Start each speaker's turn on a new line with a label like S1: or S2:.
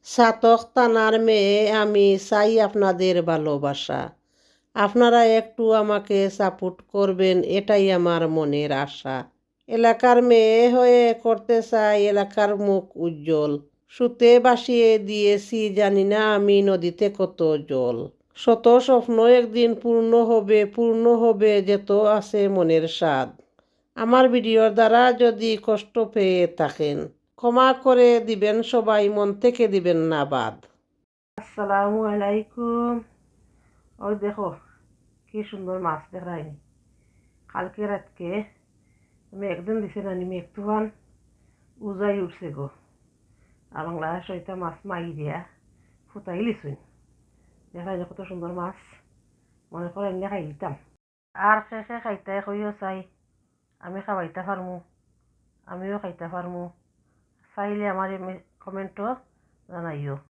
S1: চাতক থানার মেয়ে আমি চাই আপনাদের ভালোবাসা। আপনারা একটু আমাকে সাপোর্ট করবেন, এটাই আমার মনের আশা। এলাকার মেয়ে হয়ে করতে চাই এলাকার মুখ উজ্জ্বল। সুতে ভাসিয়ে দিয়েছি জানি না আমি নদীতে কত জল। শত স্বপ্ন একদিন পূর্ণ হবে যেত আছে মনের স্বাদ। আমার ভিডিওর দ্বারা যদি কষ্ট পেয়ে থাকেন ক্ষমা করে দিবেন, সবাই মন থেকে দিবেন না বাদ। আসসালামু আলাইকুম। ওই দেখো কি সুন্দর মাছ দেখায়নি কালকে রাতকে আমি একদিন দিছে না মেঘ তুফান উজাই উঠছে গো। আর বাংলাদেশ ওইটা মাছ মাই দিয়া ফুটাই লিছুন দেখাই কত সুন্দর মাছ, মনে করে এনে খাই দিতাম। আর খেয়ে খাইতে কইও চাই আমি খাওয়াইতে পারমু, আমিও খাইতে পারমু। চাইলে আমার কমেন্টও জানাই।